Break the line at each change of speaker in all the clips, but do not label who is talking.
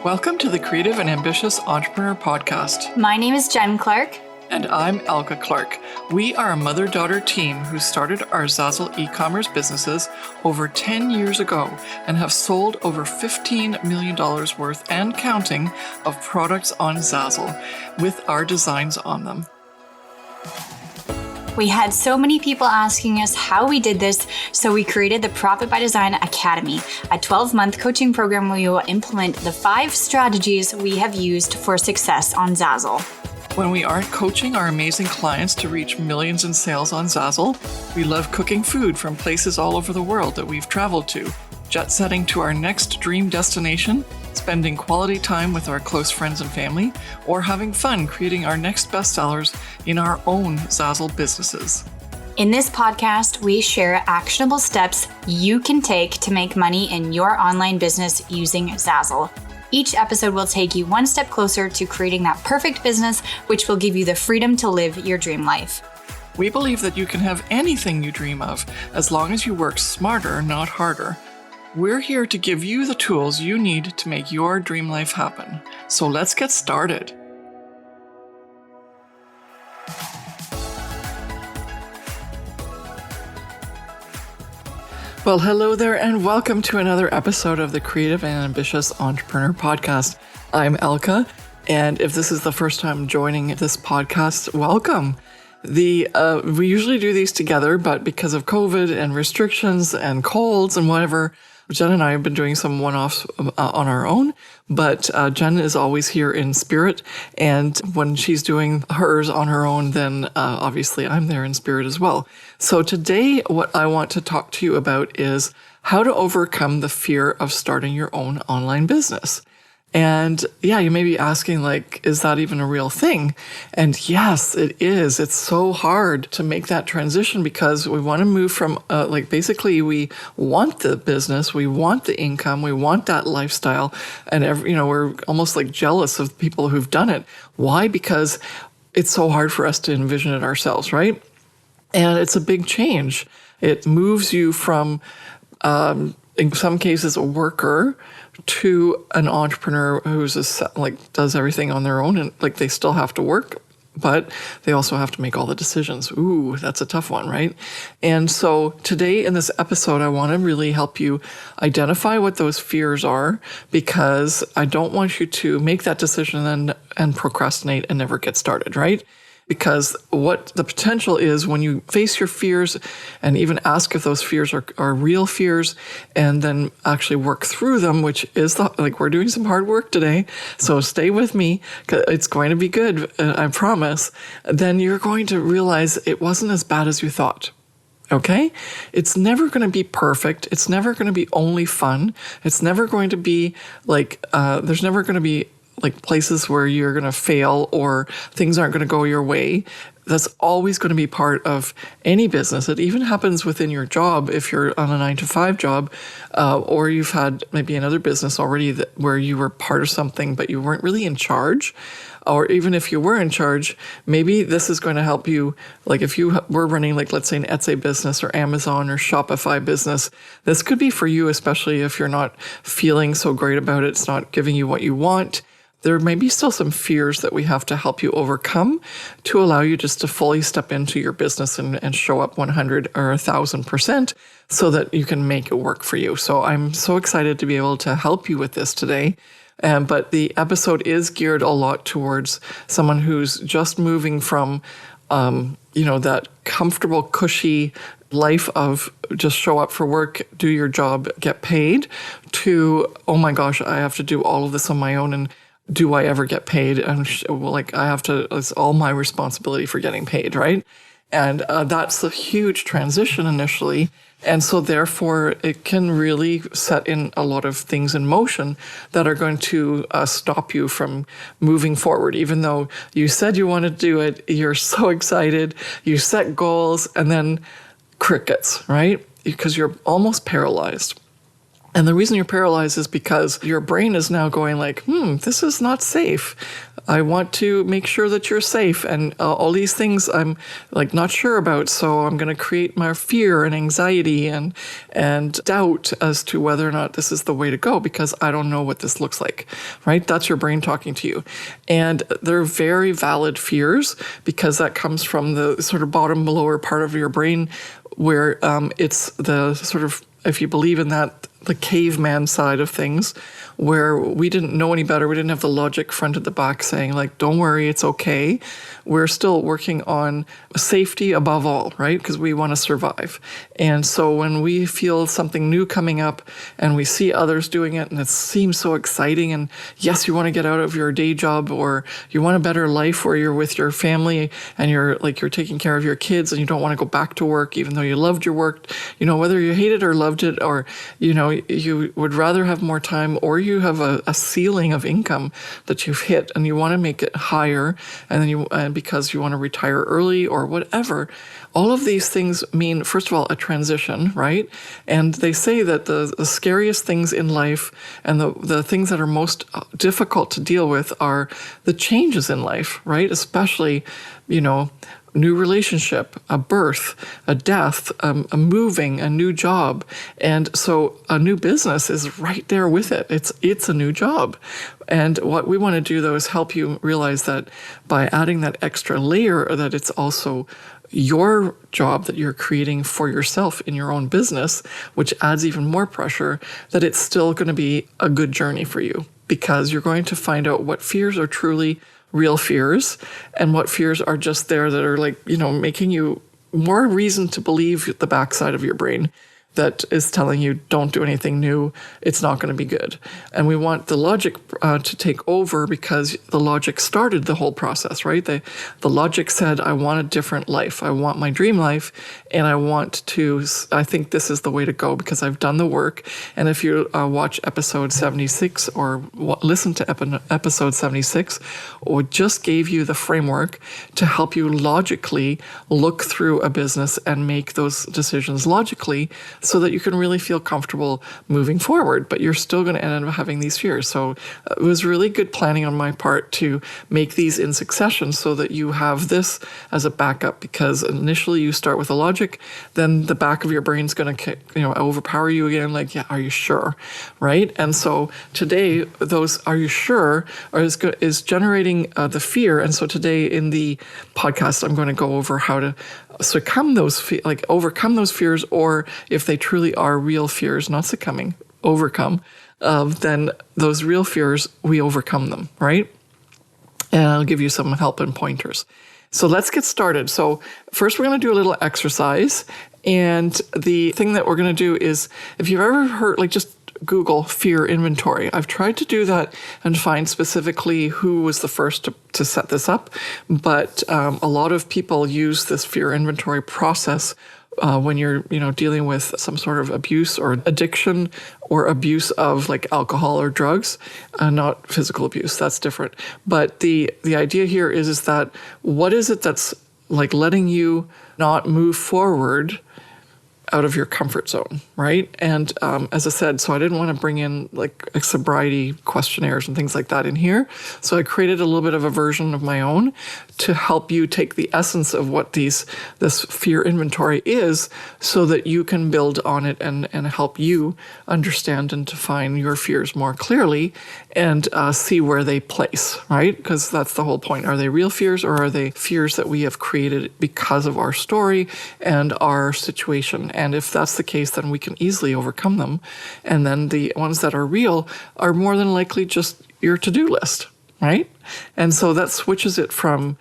Welcome to the Creative and Ambitious Entrepreneur Podcast.
My name is Jen Clark.
And I'm Elke Clark. We are a mother-daughter team who started our Zazzle e-commerce businesses over 10 years ago and have sold over $15 million worth and counting of products on Zazzle with our designs on them.
We had so many people asking us how we did this, so we created the Profit by Design Academy, a 12-month coaching program where you will implement the 5 strategies we have used for success on Zazzle.
When we aren't coaching our amazing clients to reach millions in sales on Zazzle, we love cooking food from places all over the world that we've traveled to, jet-setting to our next dream destination, spending quality time with our close friends and family, or having fun creating our next bestsellers in our own Zazzle businesses.
In this podcast, we share actionable steps you can take to make money in your online business using Zazzle. Each episode will take you one step closer to creating that perfect business, which will give you the freedom to live your dream life.
We believe that you can have anything you dream of as long as you work smarter, not harder. We're here to give you the tools you need to make your dream life happen. So let's get started. Well, hello there, and welcome to another episode of the Creative and Ambitious Entrepreneur Podcast. I'm Elke, and if this is the first time joining this podcast, welcome. We usually do these together, but because of COVID and restrictions and colds and whatever, Jen and I have been doing some one-offs on our own, but Jen is always here in spirit, and when she's doing hers on her own, then obviously I'm there in spirit as well. So today, what I want to talk to you about is how to overcome the fear of starting your own online business. And yeah, you may be asking, like, is that even a real thing? And yes, it is. It's so hard to make that transition because we want to move from, basically we want the business, we want the income, we want that lifestyle. And, we're almost like jealous of people who've done it. Why? Because it's so hard for us to envision it ourselves, right? And it's a big change. It moves you from, in some cases, a worker to an entrepreneur who's does everything on their own, and they still have to work, but they also have to make all the decisions. Ooh, that's a tough one, right? And so today in this episode, I want to really help you identify what those fears are, because I don't want you to make that decision and procrastinate and never get started, right? Because what the potential is when you face your fears and even ask if those fears are real fears, and then actually work through them, which is we're doing some hard work today. So stay with me, 'cause it's going to be good, I promise. Then you're going to realize it wasn't as bad as you thought. Okay? It's never going to be perfect. It's never going to be only fun. It's never going to be there's never going to be places where you're going to fail or things aren't going to go your way. That's always going to be part of any business. It even happens within your job if you're on a 9-to-5 job, or you've had maybe another business already where you were part of something but you weren't really in charge. Or even if you were in charge, maybe this is going to help you. Like if you were running, let's say an Etsy business or Amazon or Shopify business, this could be for you, especially if you're not feeling so great about it. It's not giving you what you want. There may be still some fears that we have to help you overcome to allow you just to fully step into your business and show up 100 or 1,000% so that you can make it work for you. So I'm so excited to be able to help you with this today. But the episode is geared a lot towards someone who's just moving from, that comfortable, cushy life of just show up for work, do your job, get paid, to, oh my gosh, I have to do all of this on my own, and do I ever get paid? And I have to, it's all my responsibility for getting paid, right? And that's a huge transition initially. And so therefore, it can really set in a lot of things in motion that are going to stop you from moving forward. Even though you said you want to do it, you're so excited, you set goals, and then crickets, right? Because you're almost paralyzed. And the reason you're paralyzed is because your brain is now going this is not safe. I want to make sure that you're safe, and all these things I'm like not sure about. So I'm going to create my fear and anxiety and doubt as to whether or not this is the way to go because I don't know what this looks like, right? That's your brain talking to you. And they're very valid fears because that comes from the sort of bottom lower part of your brain where it's the sort of, if you believe in that, the caveman side of things, where we didn't know any better. We didn't have the logic front at the back saying, like, don't worry, it's okay. We're still working on safety above all, right? Because we want to survive. And so when we feel something new coming up and we see others doing it and it seems so exciting, and yes, you want to get out of your day job, or you want a better life where you're with your family and you're taking care of your kids and you don't want to go back to work even though you loved your work, whether you hated or loved it, or, you would rather have more time, or you have a ceiling of income that you've hit and you want to make it higher, and then because you want to retire early or whatever. All of these things mean, first of all, a transition, right? And they say that the scariest things in life and the things that are most difficult to deal with are the changes in life, right? Especially, new relationship, a birth, a death, a moving, a new job. And so a new business is right there with it. It's a new job. And what we want to do, though, is help you realize that by adding that extra layer, that it's also your job that you're creating for yourself in your own business, which adds even more pressure, that it's still going to be a good journey for you, because you're going to find out what fears are truly real fears and what fears are just there that are making you more reason to believe the backside of your brain that is telling you don't do anything new, it's not going to be good. And we want the logic to take over, because the logic started the whole process, right? The logic said, I want a different life. I want my dream life, and I think this is the way to go because I've done the work. And if you watch episode 76 or listen to episode 76, we just gave you the framework to help you logically look through a business and make those decisions logically, so that you can really feel comfortable moving forward, but you're still going to end up having these fears. So it was really good planning on my part to make these in succession so that you have this as a backup, because initially you start with the logic, then the back of your brain's going to overpower you again, like, yeah, are you sure, right? And so today, those are you sure is generating the fear. And so today in the podcast, I'm going to go over how to overcome those fears, or if they truly are real fears, not succumbing, overcome, then those real fears, we overcome them, right? And I'll give you some help and pointers. So let's get started. So first we're going to do a little exercise. And the thing that we're going to do is, if you've ever heard, just Google fear inventory. I've tried to do that and find specifically who was the first to set this up, but a lot of people use this fear inventory process when you're dealing with some sort of abuse or addiction, or abuse of alcohol or drugs, not physical abuse. That's different. But the idea here is that what is it that's letting you not move forward out of your comfort zone, right? And as I said, so I didn't want to bring in sobriety questionnaires and things like that in here. So I created a little bit of a version of my own to help you take the essence of what this fear inventory is, so that you can build on it and help you understand and define your fears more clearly and see where they place, right? Because that's the whole point. Are they real fears, or are they fears that we have created because of our story and our situation? And if that's the case, then we can easily overcome them. And then the ones that are real are more than likely just your to-do list, right? And so that switches it from,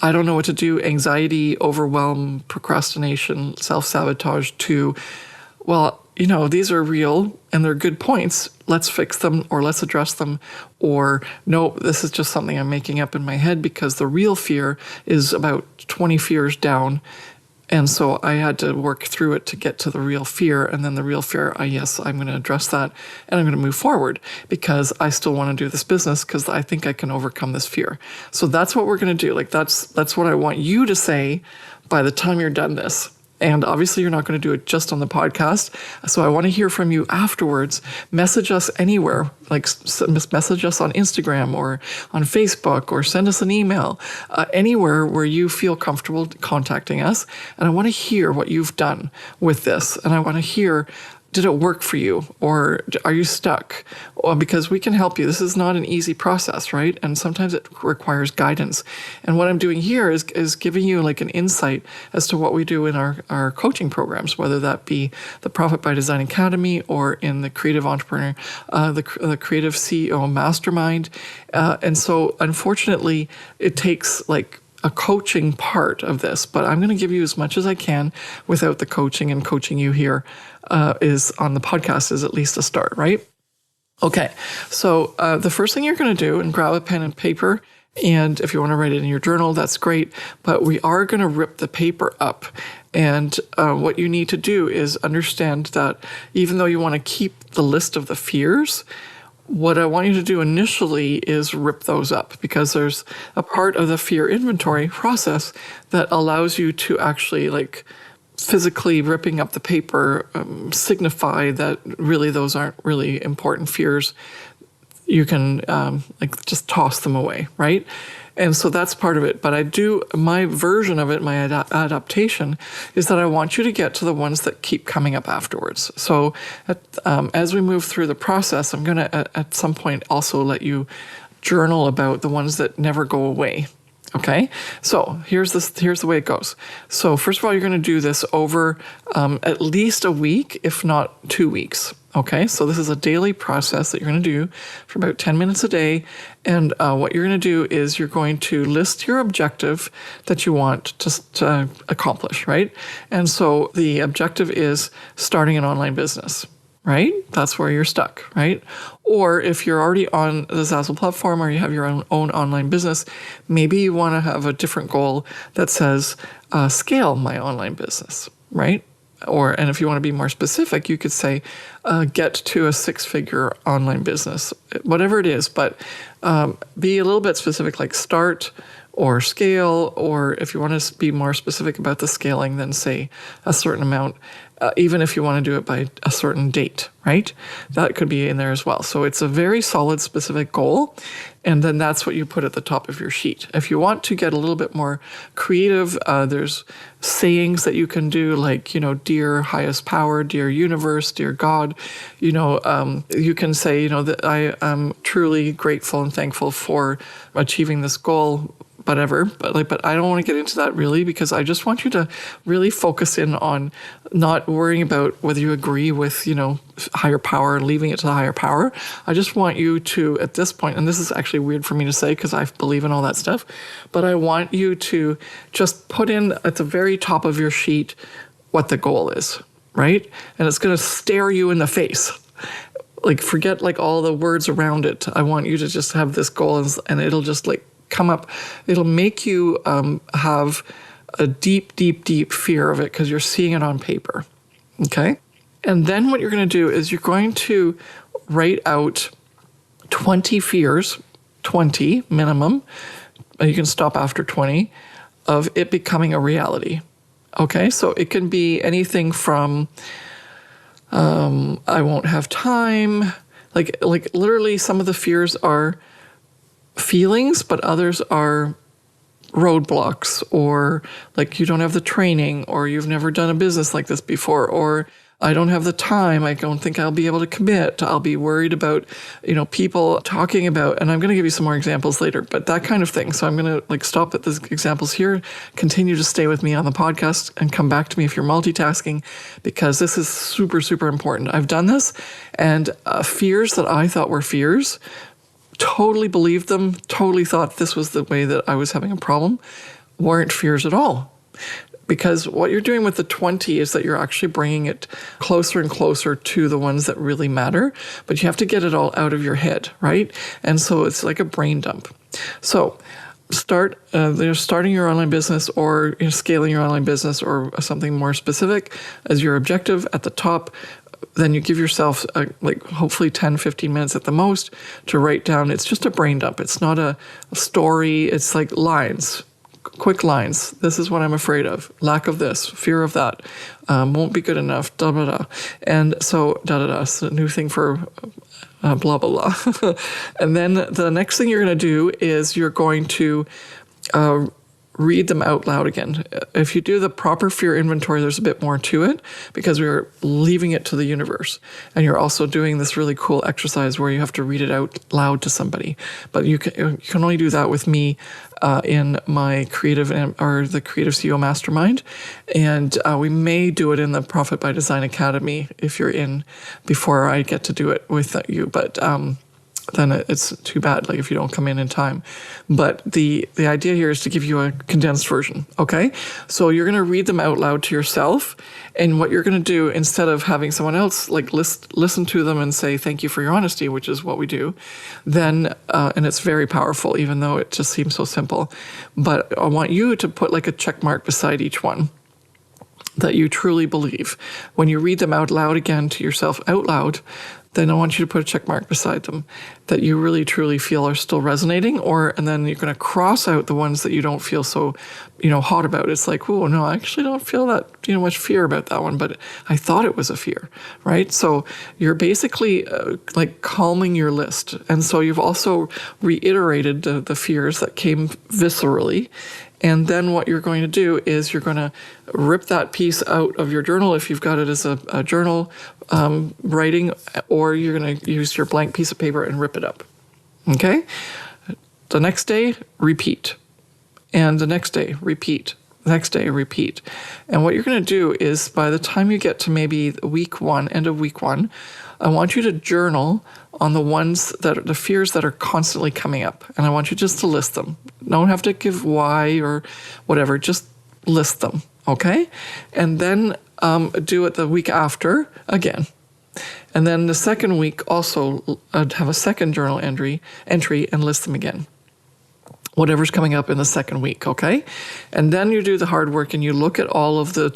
I don't know what to do, anxiety, overwhelm, procrastination, self-sabotage, to, well, these are real and they're good points. Let's fix them, or let's address them. Or no, this is just something I'm making up in my head because the real fear is about 20 fears down. And so I had to work through it to get to the real fear. And then the real fear, yes, I'm going to address that and I'm going to move forward because I still want to do this business because I think I can overcome this fear. So that's what we're going to do. That's what I want you to say by the time you're done this. And obviously, you're not going to do it just on the podcast. So I want to hear from you afterwards. Message us anywhere, like message us on Instagram or on Facebook, or send us an email, anywhere where you feel comfortable contacting us. And I want to hear what you've done with this. And I want to hear, did it work for you, or are you stuck? Well, because we can help you. This is not an easy process, right? And sometimes it requires guidance. And what I'm doing here is giving you like an insight as to what we do in our coaching programs, whether that be the Profit by Design Academy or in the Creative Entrepreneur, the Creative CEO Mastermind. And so unfortunately, it takes like a coaching part of this, but I'm going to give you as much as I can without the coaching, and coaching you here is on the podcast is at least a start, right? Okay, so the first thing you're going to do, and grab a pen and paper, and if you want to write it in your journal, that's great, but we are going to rip the paper up. And what you need to do is understand that even though you want to keep the list of the fears, what I want you to do initially is rip those up, because there's a part of the fear inventory process that allows you to actually like physically ripping up the paper signify that really those aren't really important fears. You can like just toss them away, right? And so that's part of it. But I do, my version of it, my adaptation, is that I want you to get to the ones that keep coming up afterwards. So as we move through the process, I'm going to at some point also let you journal about the ones that never go away. Okay, so here's the way it goes. So first of all, you're going to do this over at least a week, if not 2 weeks. Okay, so this is a daily process that you're going to do for about 10 minutes a day. And what you're going to do is you're going to list your objective that you want to accomplish, right? And so the objective is starting an online business, right? That's where you're stuck, right? Or if you're already on the Zazzle platform or you have your own online business, maybe you want to have a different goal that says scale my online business, right? And if you want to be more specific, you could say get to a 6-figure online business, whatever it is, but be a little bit specific, like start or scale, or if you want to be more specific about the scaling, then say a certain amount, even if you want to do it by a certain date, right? That could be in there as well. So it's a very solid, specific goal, and then that's what you put at the top of your sheet. If you want to get a little bit more creative, there's sayings that you can do, like, dear highest power, dear universe, dear God. You can say, that I am truly grateful and thankful for achieving this goal, whatever, but I don't want to get into that really, because I just want you to really focus in on not worrying about whether you agree with, higher power, leaving it to the higher power. I just want you to, at this point, and this is actually weird for me to say because I believe in all that stuff, but I want you to just put in at the very top of your sheet what the goal is, right? And it's going to stare you in the face. Like, forget like all the words around it. I want you to just have this goal, and it'll just like come up. It'll make you have a deep, deep, deep fear of it because you're seeing it on paper. Okay? And then what you're going to do is you're going to write out 20 fears, 20 minimum. You can stop after 20 of it becoming a reality. Okay? So it can be anything from I won't have time. Like literally some of the fears are feelings, but others are roadblocks, or like you don't have the training, or you've never done a business like this before, or I don't have the time. I don't think I'll be able to commit. I'll be worried about, people talking about, and I'm going to give you some more examples later, but that kind of thing. So I'm going to stop at the examples here, continue to stay with me on the podcast, and come back to me if you're multitasking, because this is super, super important. I've done this, and fears that I thought were fears, totally believed them, totally thought this was the way that I was having a problem, weren't fears at all. Because what you're doing with the 20 is that you're actually bringing it closer and closer to the ones that really matter, but you have to get it all out of your head, right? And so it's like a brain dump. So starting your online business, or scaling your online business, or something more specific as your objective at the top. Then you give yourself hopefully 10, 15 minutes at the most to write down. It's just a brain dump. It's not a story. It's like lines, quick lines. This is what I'm afraid of. Lack of this, fear of that, won't be good enough, da, da, da. And so, da, da, da, it's a new thing for blah, blah, blah. And then the next thing you're going to do is you're going to read them out loud again. If you do the proper fear inventory, there's a bit more to it because we're leaving it to the universe. And you're also doing this really cool exercise where you have to read it out loud to somebody. But you can only do that with me in my the Creative CEO Mastermind. And we may do it in the Profit by Design Academy if you're in before I get to do it with you. But then it's too bad, like if you don't come in time. But the idea here is to give you a condensed version, okay? So you're going to read them out loud to yourself, and what you're going to do, instead of having someone else like listen to them and say thank you for your honesty, which is what we do, then and it's very powerful, even though it just seems so simple. But I want you to put like a check mark beside each one that you truly believe. When you read them out loud again to yourself out loud, then I want you to put a check mark beside them that you really truly feel are still resonating, and then you're going to cross out the ones that you don't feel so, hot about. It's like, oh no, I actually don't feel that, much fear about that one, but I thought it was a fear, right? So you're basically like calming your list. And so you've also reiterated the fears that came viscerally. And then what you're going to do is you're going to rip that piece out of your journal if you've got it as a journal writing, or you're going to use your blank piece of paper and rip it up. Okay? The next day, repeat. And the next day, repeat. The next day, repeat. And what you're going to do is by the time you get to maybe week 1, end of week 1, I want you to journal on the fears that are constantly coming up. And I want you just to list them. Don't have to give why or whatever, just list them, okay? And then do it the week after again. And then the second week also have a second journal entry and list them again. Whatever's coming up in the second week, okay? And then you do the hard work and you look at all of the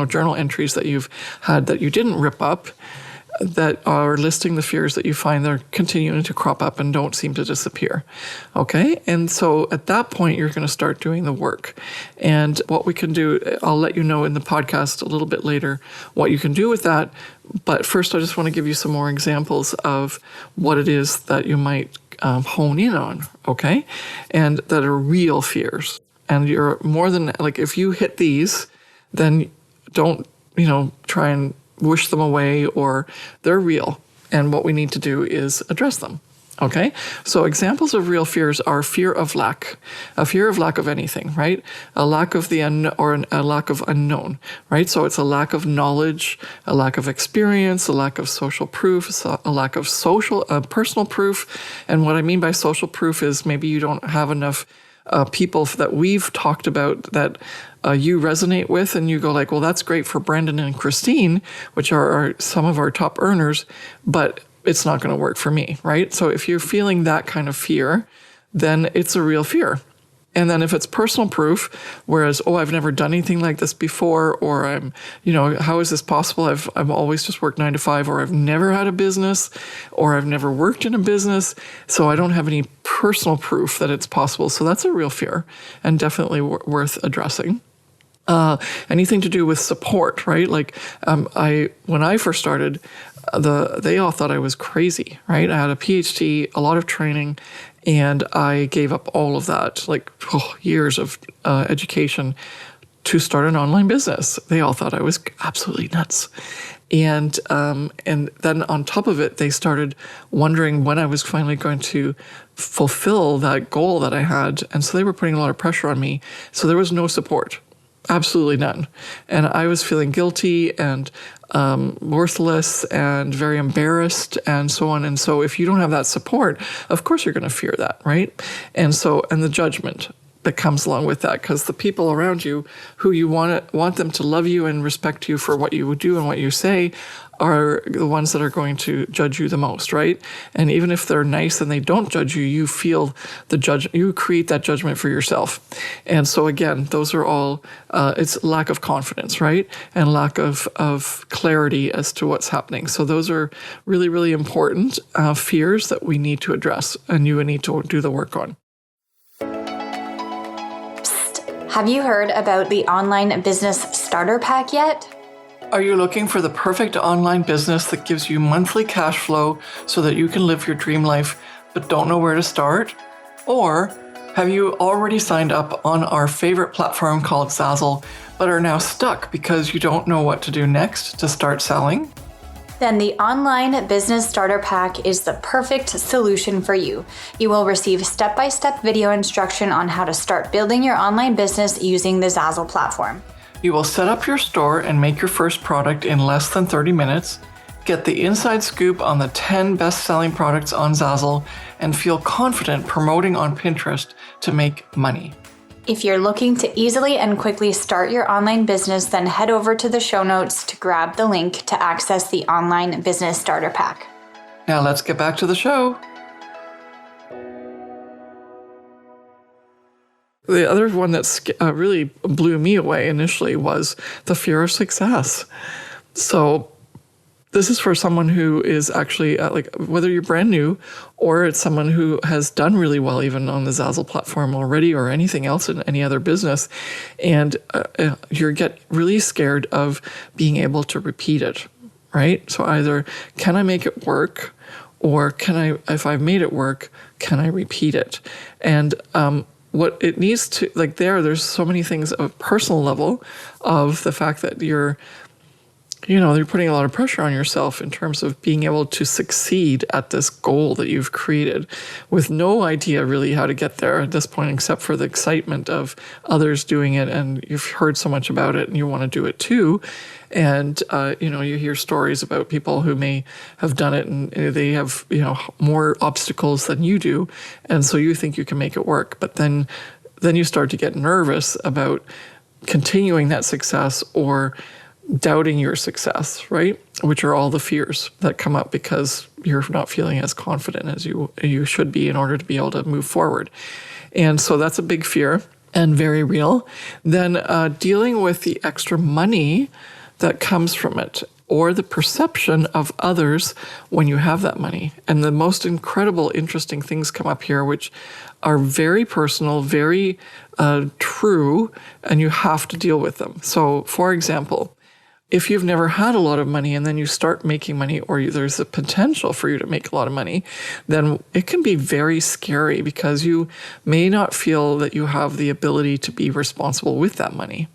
journal entries that you've had that you didn't rip up, that are listing the fears that you find they're continuing to crop up and don't seem to disappear. Okay? And so at that point, you're going to start doing the work. And what we can do, I'll let you know in the podcast a little bit later what you can do with that. But first, I just want to give you some more examples of what it is that you might hone in on, okay? And that are real fears. And you're more than, like, if you hit these, then don't, try and wish them away, or they're real. And what we need to do is address them. Okay? So examples of real fears are fear of lack, a fear of lack of anything, right? A lack of a lack of unknown, right? So it's a lack of knowledge, a lack of experience, a lack of social proof, a lack of personal proof. And what I mean by social proof is maybe you don't have enough people that we've talked about that you resonate with, and you go like, well, that's great for Brendan and Christine, which are some of our top earners, but it's not going to work for me, right? So if you're feeling that kind of fear, then it's a real fear. And then if it's personal proof, whereas, I've never done anything like this before, or I'm, how is this possible? I've always just worked 9 to 5, or I've never had a business, or I've never worked in a business, so I don't have any personal proof that it's possible. So that's a real fear and definitely worth addressing. Anything to do with support, right? Like when I first started, they all thought I was crazy, right? I had a PhD, a lot of training, and I gave up all of that, like years of education to start an online business. They all thought I was absolutely nuts. And then on top of it, they started wondering when I was finally going to fulfill that goal that I had. And so they were putting a lot of pressure on me. So there was no support. Absolutely none. And I was feeling guilty and worthless and very embarrassed and so on. And so if you don't have that support, of course you're going to fear that, right? And the judgment that comes along with that, because the people around you who you want them to love you and respect you for what you do and what you say are the ones that are going to judge you the most, right? And even if they're nice and they don't judge you, you feel you create that judgment for yourself. And so again, those are all, it's lack of confidence, right? And lack of clarity as to what's happening. So those are really, really important fears that we need to address and you need to do the work on.
Have you heard about the Online Business Starter Pack yet?
Are you looking for the perfect online business that gives you monthly cash flow so that you can live your dream life but don't know where to start? Or have you already signed up on our favorite platform called Zazzle but are now stuck because you don't know what to do next to start selling?
Then the Online Business Starter Pack is the perfect solution for you. You will receive step-by-step video instruction on how to start building your online business using the Zazzle platform.
You will set up your store and make your first product in less than 30 minutes, get the inside scoop on the 10 best-selling products on Zazzle, and feel confident promoting on Pinterest to make money.
If you're looking to easily and quickly start your online business, then head over to the show notes to grab the link to access the Online Business Starter Pack.
Now let's get back to the show. The other one that really blew me away initially was the fear of success. So this is for someone who is actually whether you're brand new or it's someone who has done really well even on the Zazzle platform already or anything else in any other business. And you get really scared of being able to repeat it, right? So either can I make it work or if I've made it work, can I repeat it? And what it needs to, there's so many things at a personal level of the fact that you're putting a lot of pressure on yourself in terms of being able to succeed at this goal that you've created with no idea really how to get there at this point, except for the excitement of others doing it. And you've heard so much about it and you want to do it too. And, you hear stories about people who may have done it and they have, more obstacles than you do. And so you think you can make it work. But then you start to get nervous about continuing that success or doubting your success, right? Which are all the fears that come up because you're not feeling as confident as you should be in order to be able to move forward. And so that's a big fear and very real. Then dealing with the extra money that comes from it or the perception of others when you have that money. And the most incredible, interesting things come up here, which are very personal, very true, and you have to deal with them. So, for example, if you've never had a lot of money and then you start making money or there's a potential for you to make a lot of money, then it can be very scary because you may not feel that you have the ability to be responsible with that money,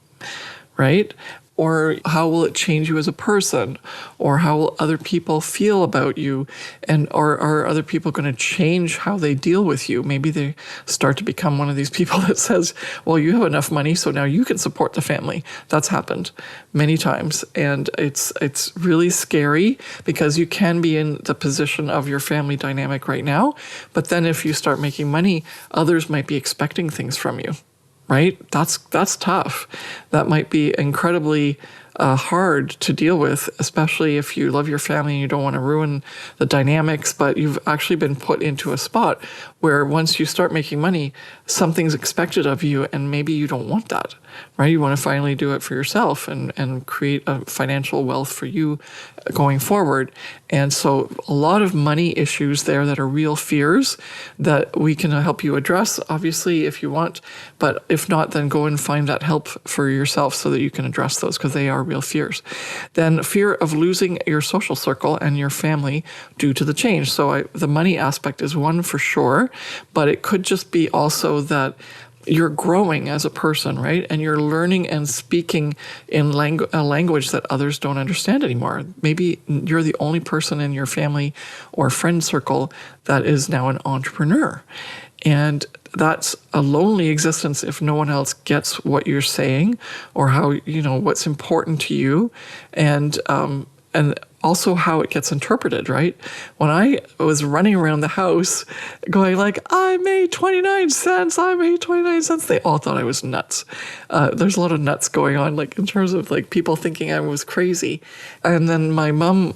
right? Or how will it change you as a person? Or how will other people feel about you? And or are other people going to change how they deal with you? Maybe they start to become one of these people that says, well, you have enough money, so now you can support the family. That's happened many times. And it's really scary because you can be in the position of your family dynamic right now. But then if you start making money, others might be expecting things from you. Right? That's tough. That might be incredibly hard to deal with, especially if you love your family and you don't want to ruin the dynamics, but you've actually been put into a spot where once you start making money, something's expected of you and maybe you don't want that, right? You want to finally do it for yourself and create a financial wealth for you going forward. And so a lot of money issues there that are real fears that we can help you address, obviously, if you want. But if not, then go and find that help for yourself so that you can address those because they are real fears. Then fear of losing your social circle and your family due to the change. So the money aspect is one for sure, but it could just be also that you're growing as a person, right? And you're learning and speaking in a language that others don't understand anymore. Maybe you're the only person in your family or friend circle that is now an entrepreneur. And that's a lonely existence if no one else gets what you're saying or how, what's important to you. And also how it gets interpreted, right? When I was running around the house going I made 29 cents, they all thought I was nuts. There's a lot of nuts going on, in terms of people thinking I was crazy. And then my mom,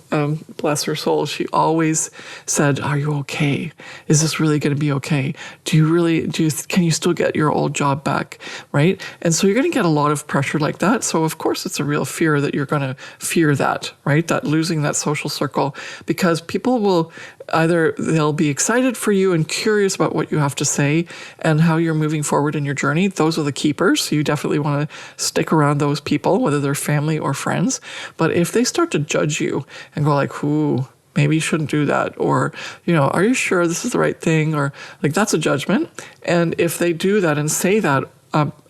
bless her soul, she always said, are you okay? Is this really going to be okay? Can you still get your old job back, right? And so you're going to get a lot of pressure like that. So of course it's a real fear that you're going to fear that, right? That losing losing that social circle, because people will they'll be excited for you and curious about what you have to say and how you're moving forward in your journey. Those are the keepers. So you definitely want to stick around those people, whether they're family or friends. But if they start to judge you and go like, ooh, maybe you shouldn't do that, or, are you sure this is the right thing? Or like, that's a judgment. And if they do that and say that,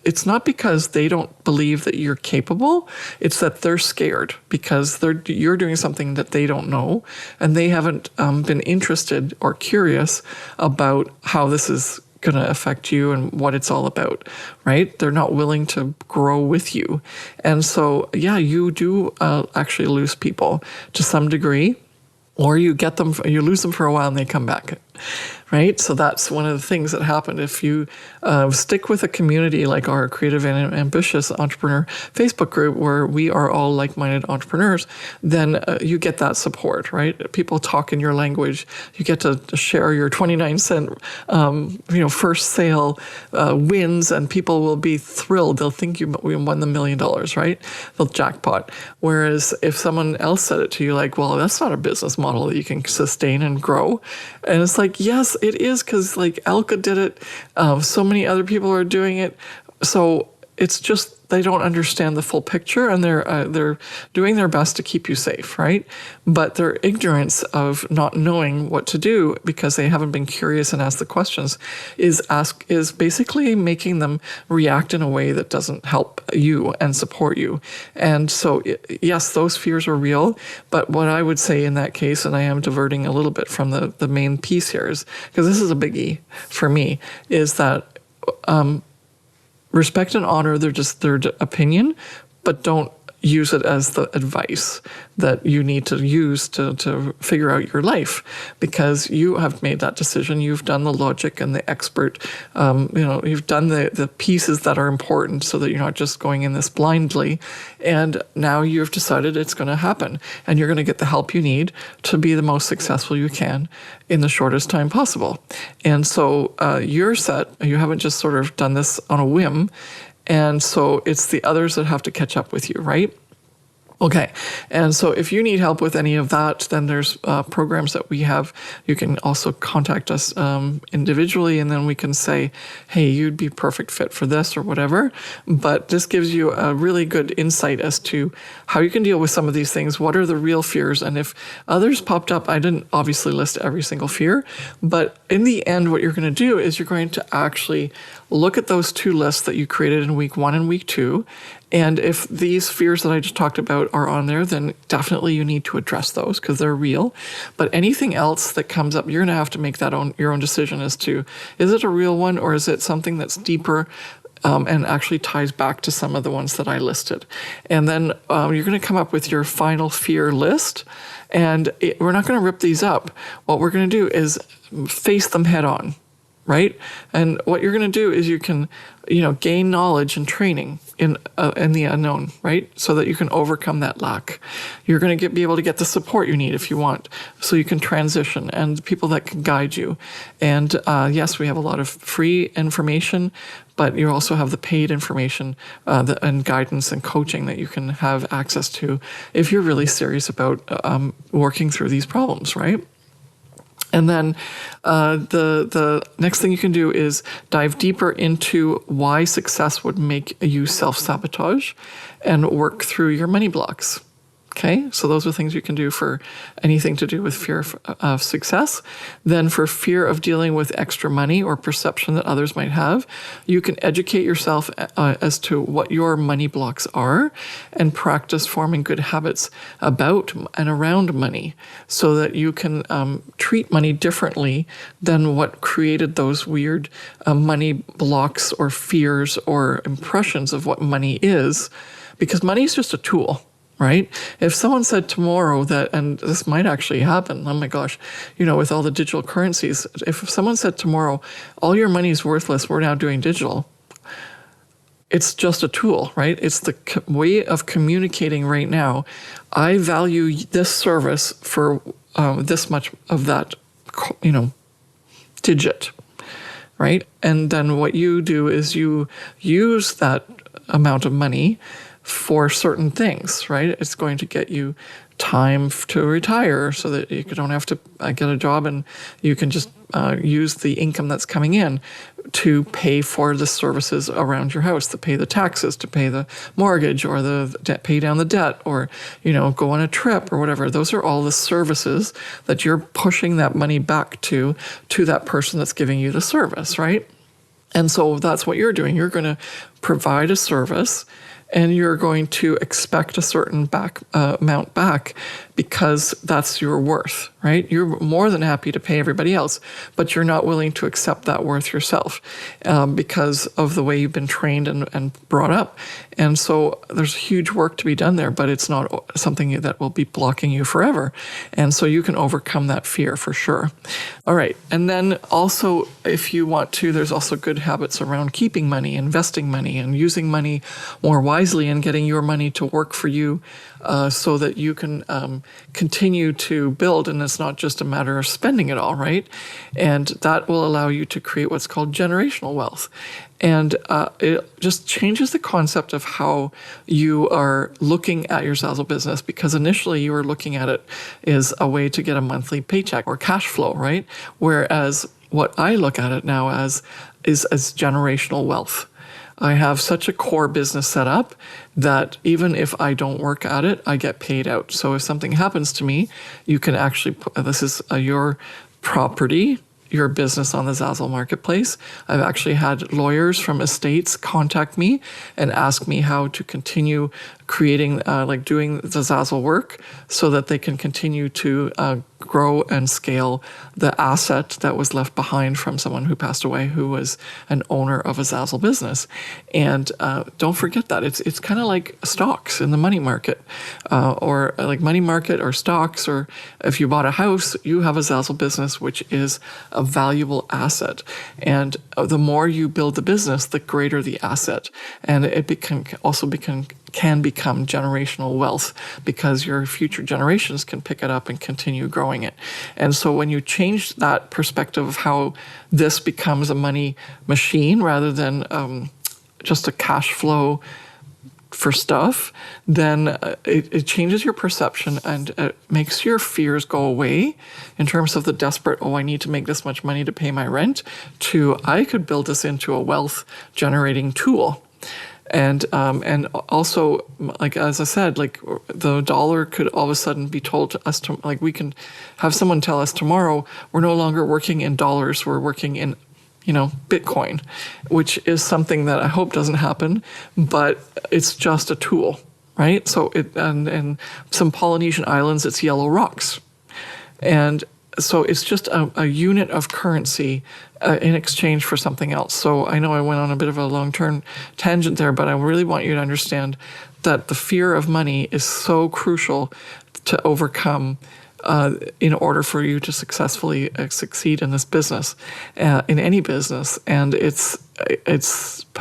it's not because they don't believe that you're capable. It's that they're scared because you're doing something that they don't know, and they haven't been interested or curious about how this is going to affect you and what it's all about, right? They're not willing to grow with you. And so, yeah, you do actually lose people to some degree, or you lose them for a while and they come back. Right? So that's one of the things that happen. If you stick with a community like our Creative and Ambitious Entrepreneur Facebook group, where we are all like-minded entrepreneurs, then you get that support, right? People talk in your language. You get to share your 29-cent, first sale wins, and people will be thrilled. They'll think you won the $1 million, right? They'll jackpot. Whereas if someone else said it to you, like, well, that's not a business model that you can sustain and grow. And it's like, yes, it is, because like Elke did it. So many other people are doing it. So it's just they don't understand the full picture, and they're doing their best to keep you safe, right? But their ignorance of not knowing what to do because they haven't been curious and asked the questions is basically making them react in a way that doesn't help you and support you. And so, yes, those fears are real. But what I would say in that case, and I am diverting a little bit from the main piece here, is because this is a biggie for me, is that respect and honor their opinion, but don't use it as the advice that you need to use to figure out your life, because you have made that decision. You've done the logic and the expert, you've done the pieces that are important so that you're not just going in this blindly. And now you've decided it's going to happen, and you're going to get the help you need to be the most successful you can in the shortest time possible. And so you're set. You haven't just sort of done this on a whim. And so it's the others that have to catch up with you, right? Okay. And so if you need help with any of that, then there's programs that we have. You can also contact us individually, and then we can say, hey, you'd be perfect fit for this or whatever. But this gives you a really good insight as to how you can deal with some of these things. What are the real fears? And if others popped up, I didn't obviously list every single fear, but in the end, what you're going to do is you're going to actually look at those two lists that you created in week 1 and week 2. And if these fears that I just talked about are on there, then definitely you need to address those because they're real. But anything else that comes up, you're going to have to make your own decision as to, is it a real one, or is it something that's deeper and actually ties back to some of the ones that I listed. And then you're going to come up with your final fear list. And we're not going to rip these up. What we're going to do is face them head on. Right? And what you're going to do is you can, gain knowledge and training in the unknown, right? So that you can overcome that lack. You're going to be able to get the support you need if you want, so you can transition, and people that can guide you. And yes, we have a lot of free information, but you also have the paid information and guidance and coaching that you can have access to if you're really serious about working through these problems, right? And then the next thing you can do is dive deeper into why success would make you self-sabotage and work through your money blocks. Okay, so those are things you can do for anything to do with fear of success. Then for fear of dealing with extra money or perception that others might have, you can educate yourself as to what your money blocks are and practice forming good habits about and around money so that you can treat money differently than what created those weird money blocks or fears or impressions of what money is, because money is just a tool. Right? If someone said tomorrow that, and this might actually happen, oh my gosh, with all the digital currencies, if someone said tomorrow, all your money is worthless, we're now doing digital, it's just a tool, right? It's the way of communicating right now. I value this service for this much of that, digit, right? And then what you do is you use that amount of money for certain things, right? It's going to get you time to retire so that you don't have to get a job and you can just use the income that's coming in to pay for the services around your house, to pay the taxes, to pay the mortgage or pay down the debt, or, go on a trip or whatever. Those are all the services that you're pushing that money back to that person that's giving you the service, right? And so that's what you're doing. You're going to provide a service and you're going to expect a certain amount back because that's your worth, right? You're more than happy to pay everybody else, but you're not willing to accept that worth yourself because of the way you've been trained and brought up. And so there's huge work to be done there, but it's not something that will be blocking you forever. And so you can overcome that fear for sure. All right. And then also, if you want to, there's also good habits around keeping money, investing money, and using money more wisely and getting your money to work for you so that you can continue to build. And it's not just a matter of spending it all, right? And that will allow you to create what's called generational wealth. And it just changes the concept of how you are looking at your Zazzle business, because initially you were looking at it as a way to get a monthly paycheck or cash flow, right? Whereas what I look at it now as is as generational wealth. I have such a core business set up that even if I don't work at it, I get paid out. So if something happens to me, you can actually, this is your property, your business on the Zazzle marketplace. I've actually had lawyers from estates contact me and ask me how to continue creating, doing the Zazzle work so that they can continue to grow and scale the asset that was left behind from someone who passed away, who was an owner of a Zazzle business. And don't forget that. It's kind of like stocks in the money market, or like money market or stocks, or if you bought a house, you have a Zazzle business, which is a valuable asset. And the more you build the business, the greater the asset. And it can become generational wealth because your future generations can pick it up and continue growing it. And so when you change that perspective of how this becomes a money machine rather than just a cash flow for stuff, then it changes your perception and it makes your fears go away in terms of the desperate, I need to make this much money to pay my rent, to I could build this into a wealth generating tool. And also, like, as I said, like the dollar could all of a sudden be told to us to, like, we can have someone tell us tomorrow, we're no longer working in dollars, we're working in, Bitcoin, which is something that I hope doesn't happen, but it's just a tool, right? So and some Polynesian islands, it's yellow rocks. And so it's just a unit of currency in exchange for something else. So I know I went on a bit of a long-term tangent there, but I really want you to understand that the fear of money is so crucial to overcome in order for you to successfully succeed in this business, in any business. And it's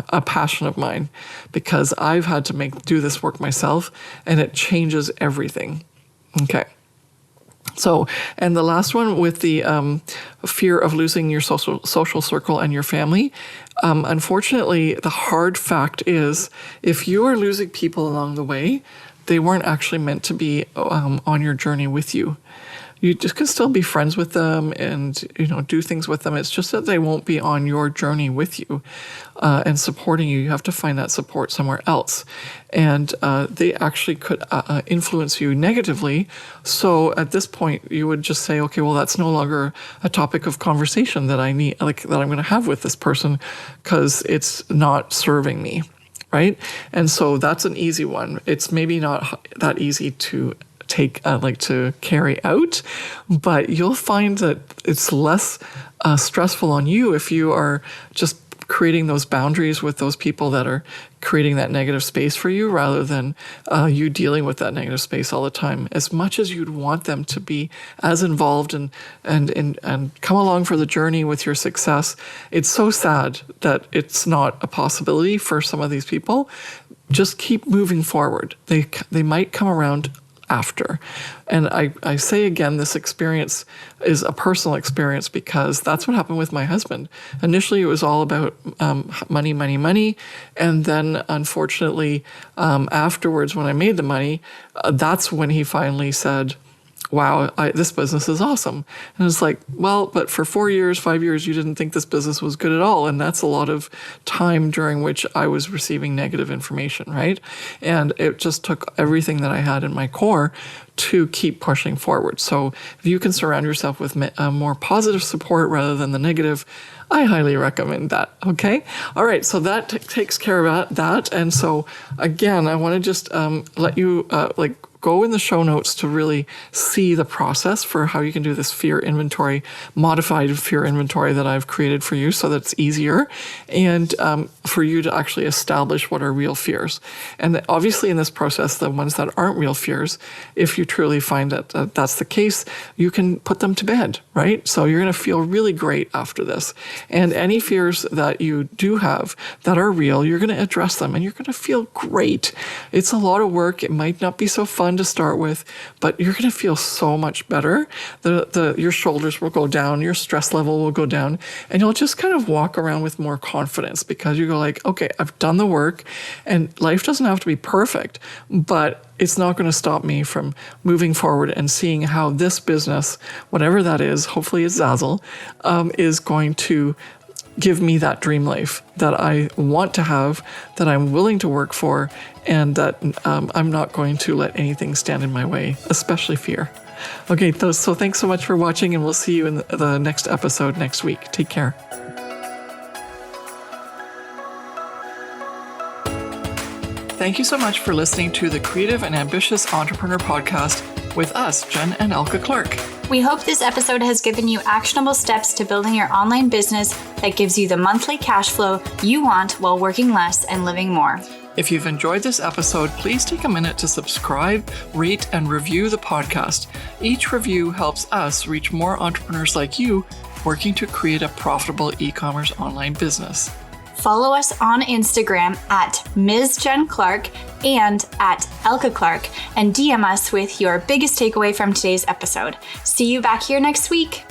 a passion of mine because I've had to do this work myself, and it changes everything. Okay. So, and the last one with the fear of losing your social circle and your family. Unfortunately, the hard fact is if you are losing people along the way, they weren't actually meant to be on your journey with you. You just can still be friends with them and, do things with them. It's just that they won't be on your journey with you and supporting you. You have to find that support somewhere else. And they actually could influence you negatively. So at this point, you would just say, okay, well, that's no longer a topic of conversation that I need, that I'm going to have with this person because it's not serving me, right? And so that's an easy one. It's maybe not that easy to take to carry out, but you'll find that it's less stressful on you if you are just creating those boundaries with those people that are creating that negative space for you, rather than you dealing with that negative space all the time. As much as you'd want them to be as involved and come along for the journey with your success, it's so sad that it's not a possibility for some of these people. Just keep moving forward. They might come around after. And I say again, this experience is a personal experience because that's what happened with my husband. Initially, it was all about money, money, money. And then unfortunately, afterwards, when I made the money, that's when he finally said, wow, this business is awesome. And it's like, well, but for 4 years, 5 years, you didn't think this business was good at all. And that's a lot of time during which I was receiving negative information, right? And it just took everything that I had in my core to keep pushing forward. So if you can surround yourself with more positive support rather than the negative, I highly recommend that. Okay. All right. So that takes care of that. And so again, I want to just let you go in the show notes to really see the process for how you can do this fear inventory, modified fear inventory that I've created for you so that it's easier and for you to actually establish what are real fears. And obviously in this process, the ones that aren't real fears, if you truly find that that's the case, you can put them to bed, right? So you're going to feel really great after this. And any fears that you do have that are real, you're going to address them and you're going to feel great. It's a lot of work. It might not be so fun to start with, but you're going to feel so much better. Your shoulders will go down, your stress level will go down, and you'll just kind of walk around with more confidence because you go like, okay, I've done the work, and life doesn't have to be perfect, but it's not going to stop me from moving forward and seeing how this business, whatever that is, hopefully it's Zazzle, is going to give me that dream life that I want to have, that I'm willing to work for, and that I'm not going to let anything stand in my way, especially fear. Okay, so thanks so much for watching, and we'll see you in the next episode next week. Take care. Thank you so much for listening to the Creative and Ambitious Entrepreneur Podcast with us, Jen and Elke Clark.
We hope this episode has given you actionable steps to building your online business that gives you the monthly cash flow you want while working less and living more.
If you've enjoyed this episode, please take a minute to subscribe, rate, and review the podcast. Each review helps us reach more entrepreneurs like you working to create a profitable e-commerce online business.
Follow us on Instagram at Ms. Jen Clark and at Elke Clark and DM us with your biggest takeaway from today's episode. See you back here next week.